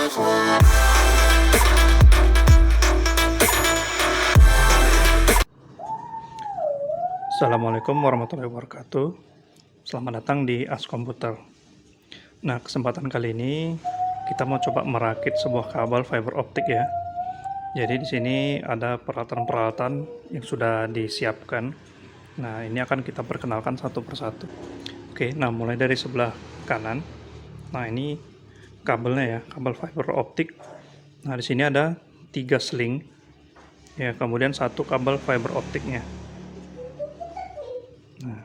Assalamualaikum warahmatullahi wabarakatuh. Selamat datang di As Komputer. Nah, kesempatan kali ini kita mau coba merakit sebuah kabel fiber optik ya. Jadi di sini ada peralatan-peralatan yang sudah disiapkan. Nah, ini akan kita perkenalkan satu persatu. Oke, nah mulai dari sebelah kanan. Nah, ini kabelnya ya, kabel fiber optik. Nah, di sini ada 3 sling. Ya, kemudian satu kabel fiber optiknya. Nah,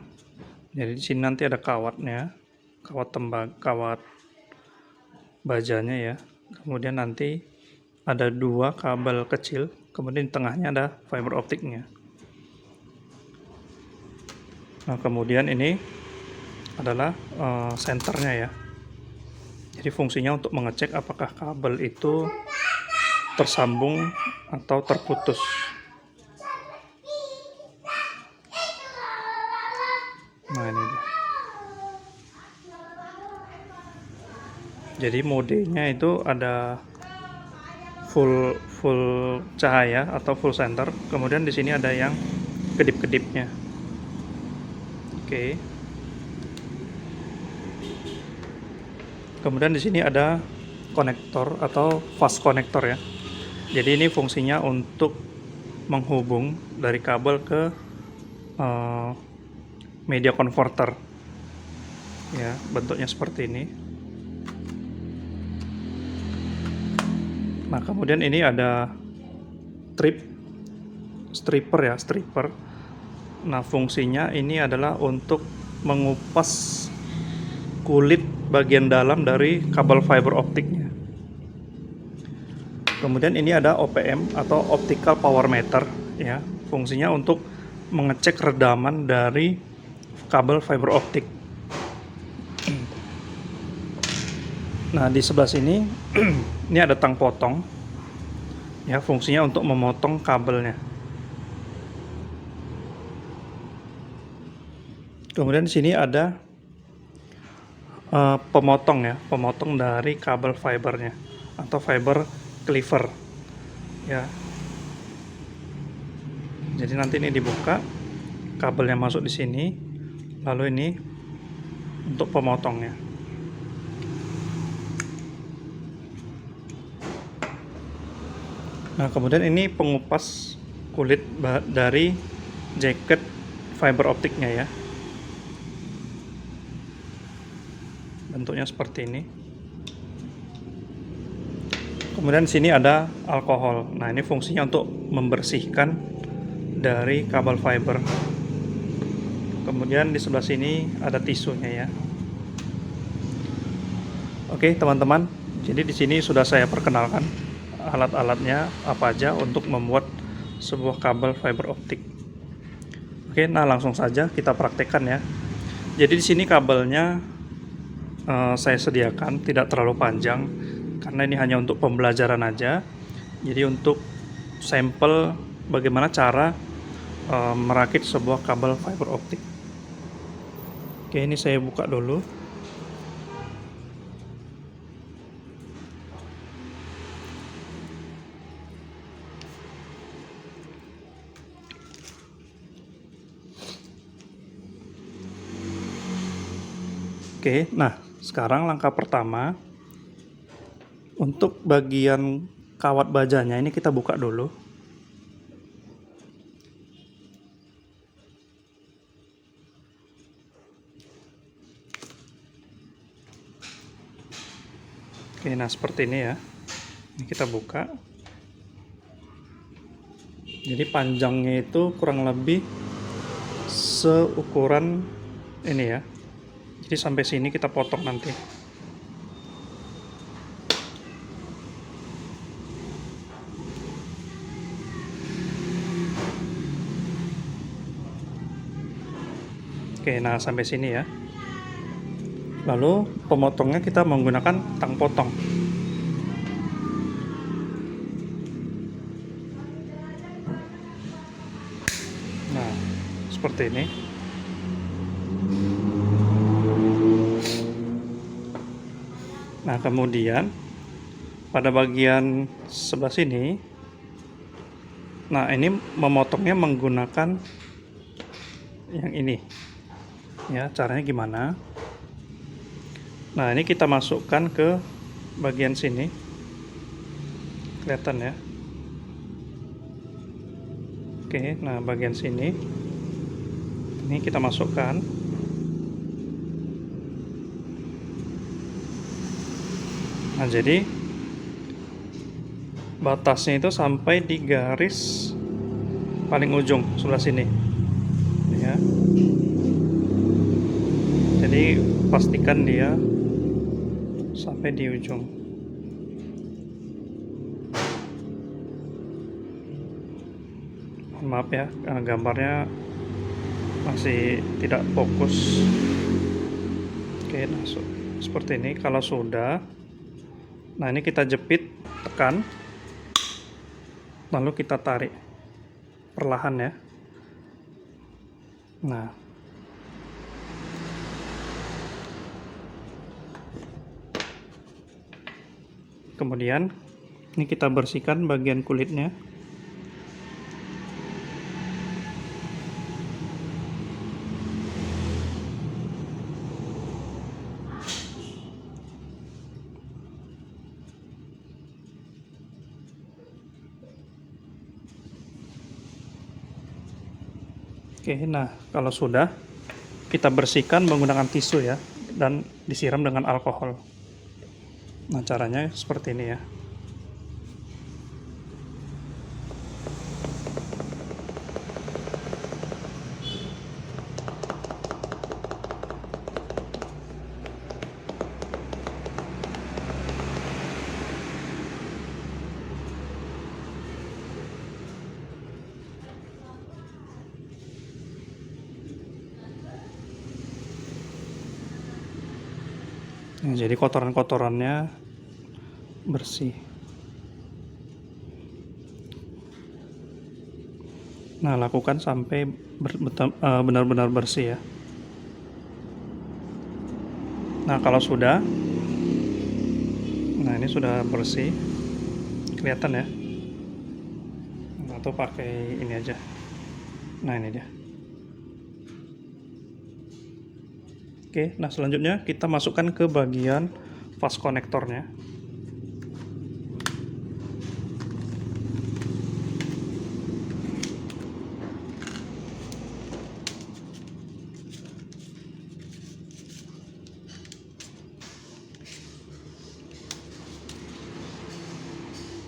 jadi di sini nanti ada kawatnya, kawat bajanya ya. Kemudian nanti ada 2 kabel kecil, kemudian di tengahnya ada fiber optiknya. Nah, kemudian ini adalah senternya ya. Jadi fungsinya untuk mengecek apakah kabel itu tersambung atau terputus. Nah, ini dia. Jadi modenya itu ada full cahaya atau full center. Kemudian di sini ada yang kedip-kedipnya. Oke. Kemudian di sini ada konektor atau fast connector ya. Jadi ini fungsinya untuk menghubung dari kabel ke media converter ya, bentuknya seperti ini. Nah, kemudian ini ada stripper. Nah, fungsinya ini adalah untuk mengupas kulit bagian dalam dari kabel fiber optiknya. Kemudian ini ada OPM atau optical power meter ya, fungsinya untuk mengecek redaman dari kabel fiber optik. Nah, di sebelah sini ini ada tang potong ya, fungsinya untuk memotong kabelnya. Kemudian di sini ada pemotong ya, pemotong dari kabel fibernya atau fiber cleaver ya. Jadi nanti ini dibuka, kabelnya masuk di sini, lalu ini untuk pemotongnya. Nah, kemudian ini pengupas kulit dari jaket fiber optiknya ya. Bentuknya seperti ini. Kemudian di sini ada alkohol. Nah, ini fungsinya untuk membersihkan dari kabel fiber. Kemudian di sebelah sini ada tisunya ya. Oke, teman-teman. Jadi di sini sudah saya perkenalkan alat-alatnya apa aja untuk membuat sebuah kabel fiber optik. Oke, nah langsung saja kita praktekkan ya. Jadi di sini kabelnya saya sediakan tidak terlalu panjang karena ini hanya untuk pembelajaran aja. Jadi untuk sampel bagaimana cara merakit sebuah kabel fiber optik. Oke, ini saya buka dulu. Oke, nah sekarang langkah pertama untuk bagian kawat bajanya ini kita buka dulu. Oke, nah seperti ini ya. Ini kita buka. Jadi panjangnya itu kurang lebih seukuran ini ya. Jadi sampai sini kita potong nanti. Oke, nah sampai sini ya. Lalu pemotongnya kita menggunakan tang potong. Nah, seperti ini. Nah, kemudian pada bagian sebelah sini, nah ini memotongnya menggunakan yang ini ya. Caranya gimana? Nah, ini kita masukkan ke bagian sini, kelihatan ya. Oke, nah bagian sini ini kita masukkan. Nah, jadi batasnya itu sampai di garis paling ujung sebelah sini ya. Jadi pastikan dia sampai di ujung. Maaf ya, gambarnya masih tidak fokus. Oke, nah seperti ini. Kalau sudah, nah ini kita jepit, tekan, lalu kita tarik perlahan ya. Nah, kemudian ini kita bersihkan bagian kulitnya. Oke, nah kalau sudah, kita bersihkan menggunakan tisu ya, dan disiram dengan alkohol. Nah, caranya seperti ini ya. Nah, jadi kotoran-kotorannya bersih. Nah, lakukan sampai benar-benar bersih ya. Nah, kalau sudah, nah ini sudah bersih, kelihatan ya. Atau pakai ini aja. Nah, ini dia. Oke, nah selanjutnya kita masukkan ke bagian fast konektornya.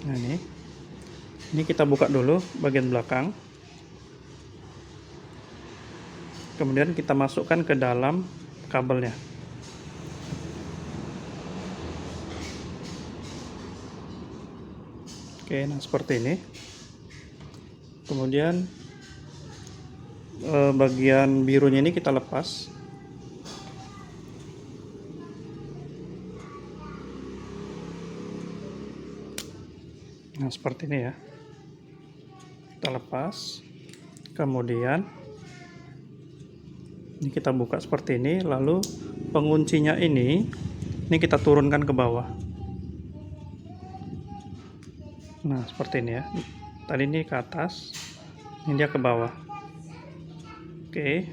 Nah, ini kita buka dulu bagian belakang. Kemudian kita masukkan ke dalam kabelnya. Oke, nah seperti ini. Kemudian bagian birunya ini kita lepas. Nah, seperti ini ya. Kita lepas. Kemudian ini kita buka seperti ini, lalu penguncinya ini kita turunkan ke bawah. Nah, seperti ini ya. Tadi ini ke atas, ini dia ke bawah. Oke.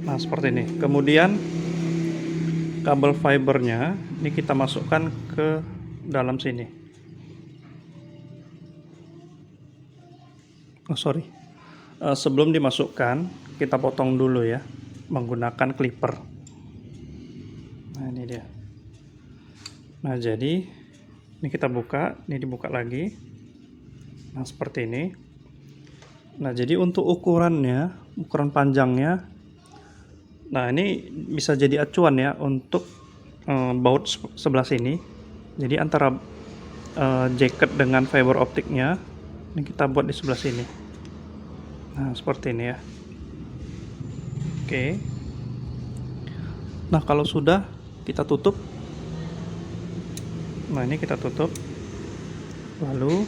Nah, seperti ini. Kemudian kabel fibernya ini kita masukkan ke dalam sini. Oh, sorry. Sebelum dimasukkan, kita potong dulu ya menggunakan clipper. Nah, ini dia. Nah, jadi ini kita buka, ini dibuka lagi. Nah, seperti ini. Nah, jadi untuk ukuran panjangnya, nah ini bisa jadi acuan ya untuk baut sebelah sini. Jadi antara jaket dengan fiber optiknya ini kita buat di sebelah sini. Nah, seperti ini ya. Oke. Nah, kalau sudah kita tutup. Nah, ini kita tutup. Lalu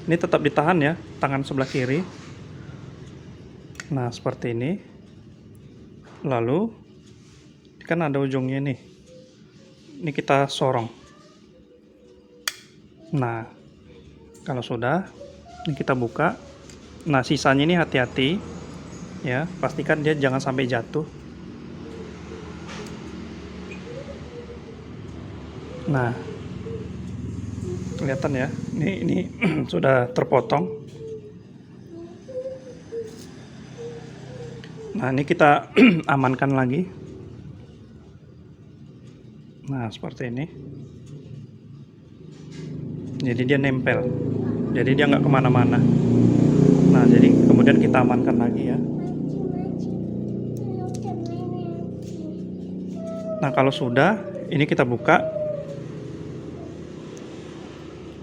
ini tetap ditahan ya, tangan sebelah kiri. Nah, seperti ini. Lalu kan ada ujungnya nih. Ini kita sorong. Nah, kalau sudah, ini kita buka. Nah, sisanya ini hati-hati ya, pastikan dia jangan sampai jatuh. Nah, kelihatan ya, ini sudah terpotong. Nah, ini kita amankan lagi. Nah, seperti ini. Jadi dia nempel, jadi dia nggak kemana-mana. Nah, jadi kemudian kita amankan lagi ya. Nah, kalau sudah, ini kita buka,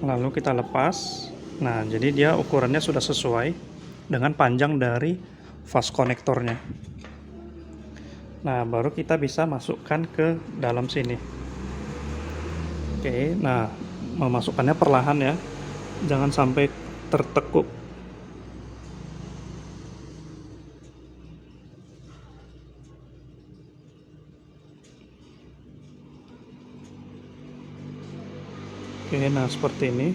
lalu kita lepas. Nah, jadi dia ukurannya sudah sesuai dengan panjang dari fast konektornya. Nah, baru kita bisa masukkan ke dalam sini. Oke, nah memasukkannya perlahan ya, jangan sampai tertekuk. Oke, nah seperti ini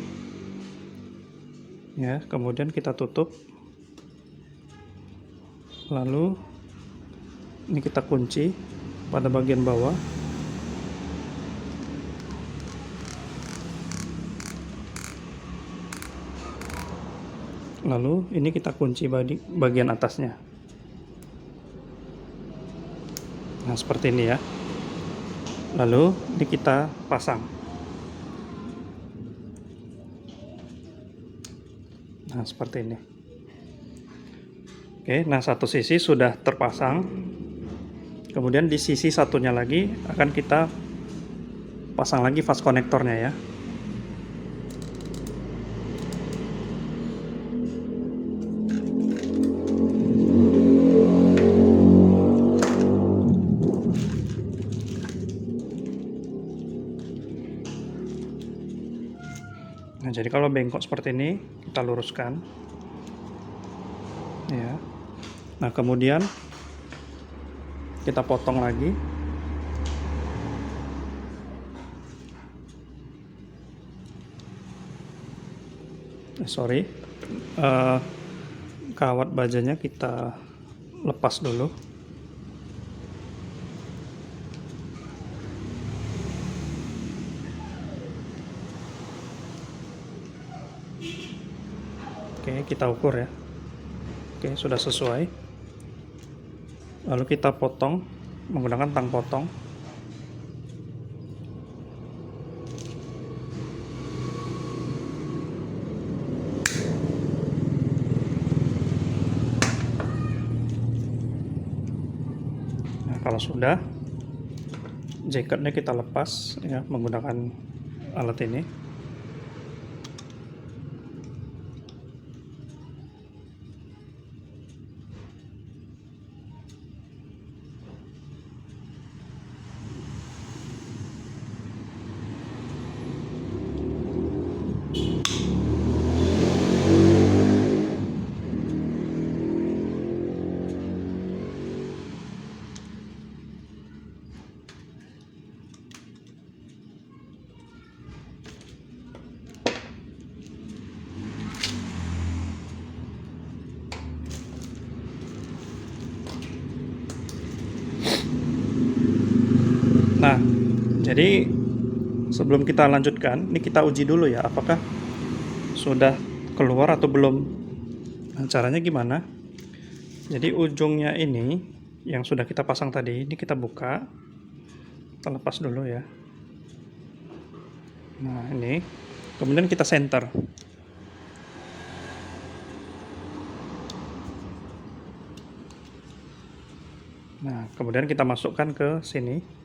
ya, kemudian kita tutup, lalu ini kita kunci pada bagian bawah. Lalu ini kita kunci bagian atasnya. Nah, seperti ini ya. Lalu ini kita pasang. Nah, seperti ini. Oke, nah satu sisi sudah terpasang. Kemudian di sisi satunya lagi akan kita pasang lagi fast konektornya ya. Nah, jadi kalau bengkok seperti ini, kita luruskan. Ya. Nah, kemudian kita potong lagi. Kawat bajanya kita lepas dulu. Oke, kita ukur ya. Oke, sudah sesuai. Lalu kita potong menggunakan tang potong. Nah, kalau sudah, jaketnya kita lepas ya menggunakan alat ini. Nah, jadi sebelum kita lanjutkan, ini kita uji dulu ya, apakah sudah keluar atau belum. Nah, caranya gimana? Jadi ujungnya ini yang sudah kita pasang tadi, ini kita buka, kita lepas dulu ya. Nah, ini kemudian kita center. Nah, kemudian kita masukkan ke sini.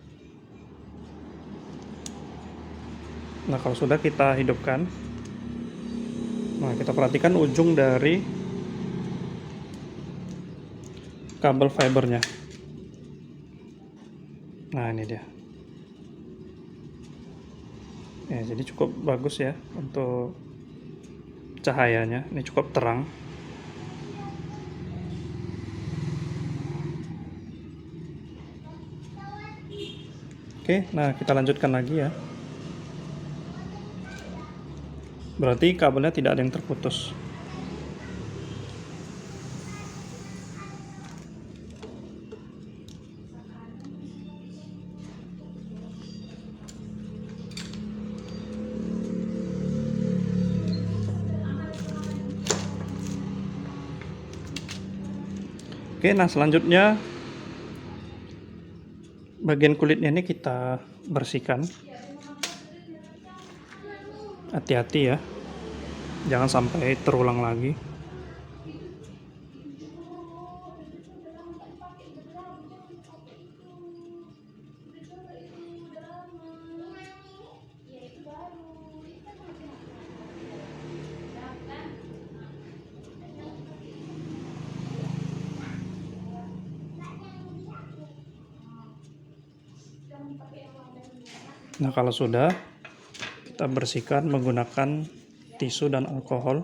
Nah, kalau sudah kita hidupkan. Nah, kita perhatikan ujung dari kabel fibernya. Nah, ini dia. Ya, jadi cukup bagus ya untuk cahayanya. Ini cukup terang. Oke, nah kita lanjutkan lagi ya. Berarti kabelnya tidak ada yang terputus. Oke, nah selanjutnya bagian kulitnya ini kita bersihkan. Hati-hati ya, jangan sampai terulang lagi. Nah, kalau sudah, kita bersihkan menggunakan tisu dan alkohol.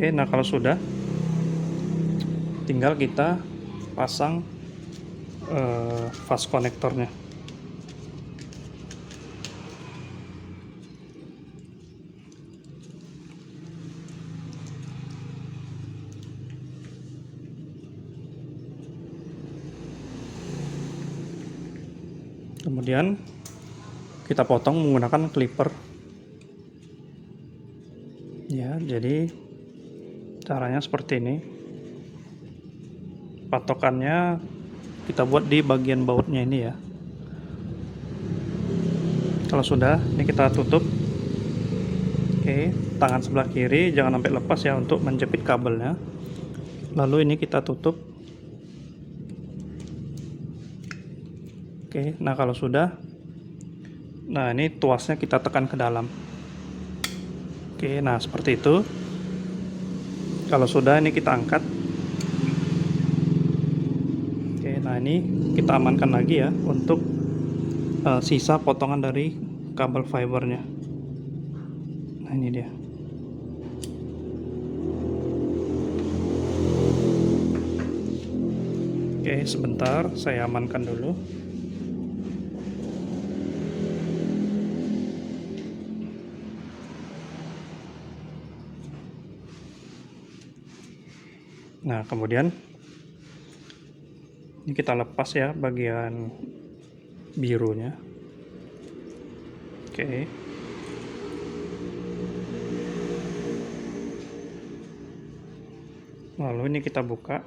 Oke, nah kalau sudah, tinggal kita pasang fast konektornya. Kemudian kita potong menggunakan clipper. Ya, jadi caranya seperti ini. Patokannya kita buat di bagian bautnya ini ya. Kalau sudah, ini kita tutup. Oke, tangan sebelah kiri jangan sampai lepas ya untuk menjepit kabelnya. Lalu ini kita tutup. Oke, nah kalau sudah, nah ini tuasnya kita tekan ke dalam. Oke, nah seperti itu. Kalau sudah, ini kita angkat. Oke, nah ini kita amankan lagi ya untuk sisa potongan dari kabel fibernya. Nah ini dia. Oke, sebentar saya amankan dulu. Nah, kemudian ini kita lepas ya bagian birunya. Oke. Lalu ini kita buka.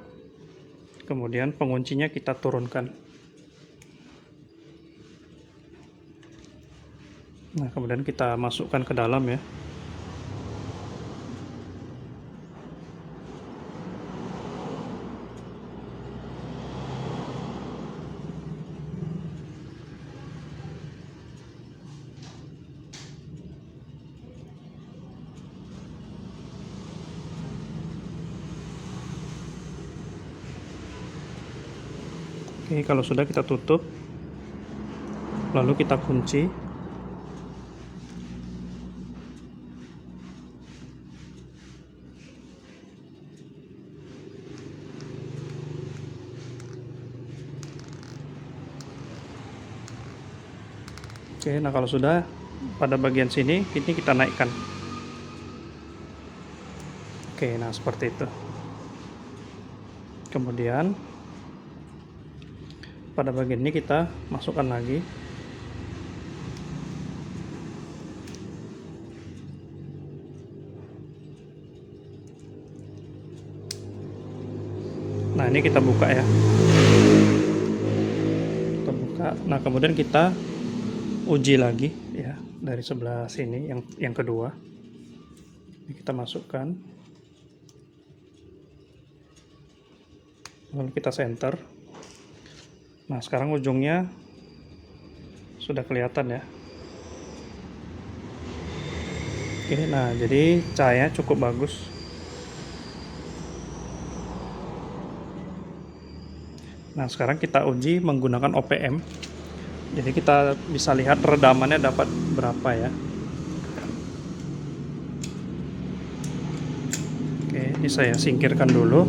Kemudian penguncinya kita turunkan. Nah, kemudian kita masukkan ke dalam ya. Oke, kalau sudah kita tutup, lalu kita kunci. Oke, nah kalau sudah, pada bagian sini, ini kita naikkan. Oke, nah seperti itu. Kemudian pada bagian ini kita masukkan lagi. Nah, ini kita buka ya. Kita buka. Nah, kemudian kita uji lagi ya dari sebelah sini yang kedua. Ini kita masukkan. Lalu kita center. Nah, sekarang ujungnya sudah kelihatan ya. Oke, nah jadi cahaya cukup bagus. Nah, sekarang kita uji menggunakan OPM. Jadi kita bisa lihat redamannya dapat berapa ya. Oke, ini saya singkirkan dulu.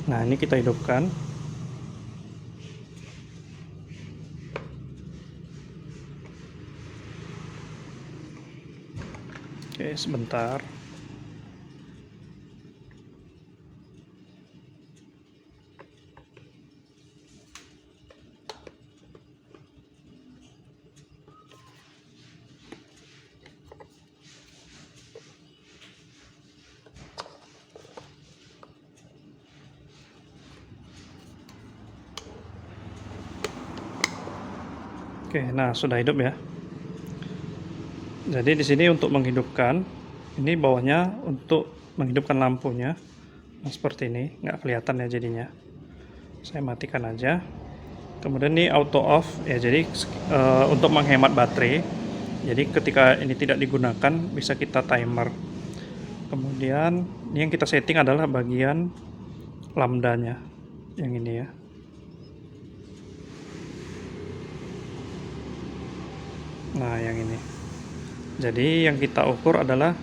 Nah, ini kita hidupkan. Oke, sebentar. Oke, nah sudah hidup ya. Jadi di sini untuk menghidupkan, ini bawahnya untuk menghidupkan lampunya. Nah, seperti ini, nggak kelihatan ya jadinya. Saya matikan aja. Kemudian ini auto off ya, jadi untuk menghemat baterai. Jadi ketika ini tidak digunakan bisa kita timer. Kemudian ini yang kita setting adalah bagian lambdanya, yang ini ya. Nah, yang ini. Jadi yang kita ukur adalah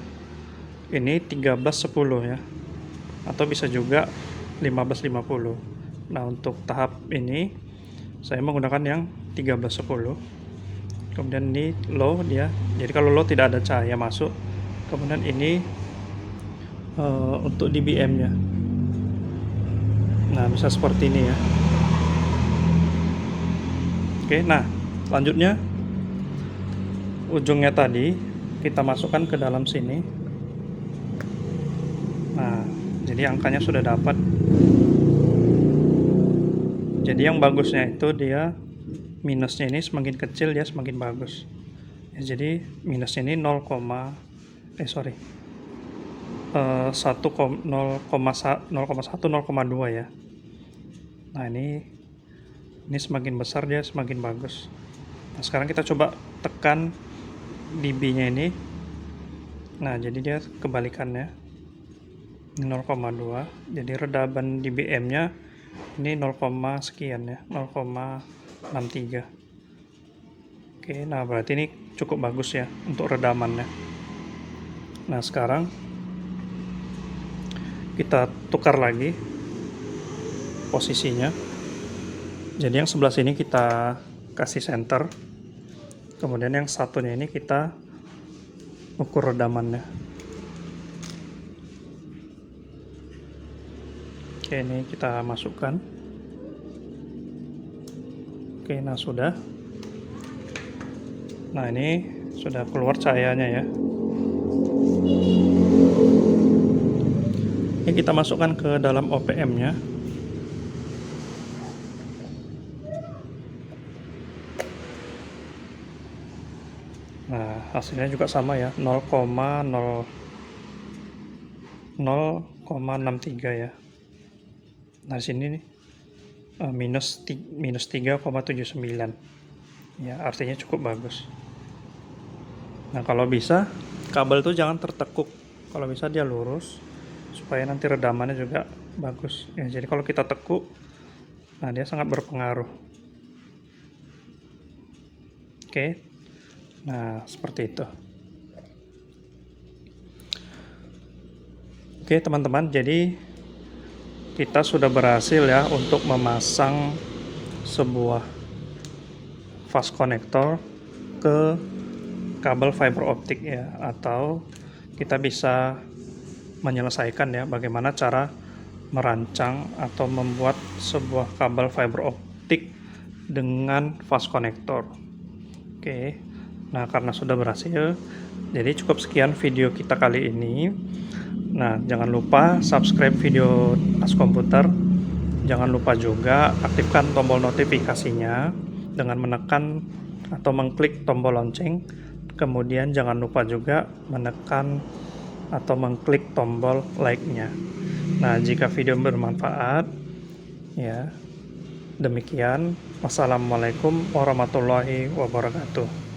ini 1310 ya. Atau bisa juga 1550. Nah, untuk tahap ini saya menggunakan yang 1310. Kemudian ini low dia. Jadi kalau low tidak ada cahaya masuk. Kemudian ini untuk dBm-nya. Nah, bisa seperti ini ya. Oke, nah selanjutnya ujungnya tadi kita masukkan ke dalam sini. Nah, jadi angkanya sudah dapat. Jadi yang bagusnya itu dia minusnya ini semakin kecil dia semakin bagus. Ya, jadi minusnya ini 0, 0,1, 0,2 ya. Nah, ini semakin besar dia semakin bagus. Nah, sekarang kita coba tekan dB-nya ini. Nah, jadi dia kebalikannya. Ini 0,2. Jadi redaban dBm-nya ini 0, sekian ya, 0,63. Oke, nah berarti ini cukup bagus ya untuk redamannya. Nah, sekarang kita tukar lagi posisinya. Jadi yang sebelah sini kita kasih center. Kemudian yang satunya ini kita ukur redamannya. Oke, ini kita masukkan. Oke, nah sudah. Nah, ini sudah keluar cahayanya ya. Ini kita masukkan ke dalam OPM-nya. Nah, hasilnya juga sama ya, 0,63 ya. Nah, di sini nih minus 3,79 ya, artinya cukup bagus. Nah, kalau bisa kabel itu jangan tertekuk, kalau bisa dia lurus supaya nanti redamannya juga bagus ya. Jadi kalau kita tekuk, nah dia sangat berpengaruh. Oke. Nah, seperti itu. Oke, teman-teman, jadi kita sudah berhasil ya untuk memasang sebuah fast connector ke kabel fiber optik ya, atau kita bisa menyelesaikan ya bagaimana cara merancang atau membuat sebuah kabel fiber optik dengan fast connector. Oke. Nah, karena sudah berhasil, jadi cukup sekian video kita kali ini. Nah, jangan lupa subscribe video As Komputer. Jangan lupa juga aktifkan tombol notifikasinya dengan menekan atau mengklik tombol lonceng. Kemudian jangan lupa juga menekan atau mengklik tombol like-nya. Nah, jika video bermanfaat, ya, demikian. Wassalamualaikum warahmatullahi wabarakatuh.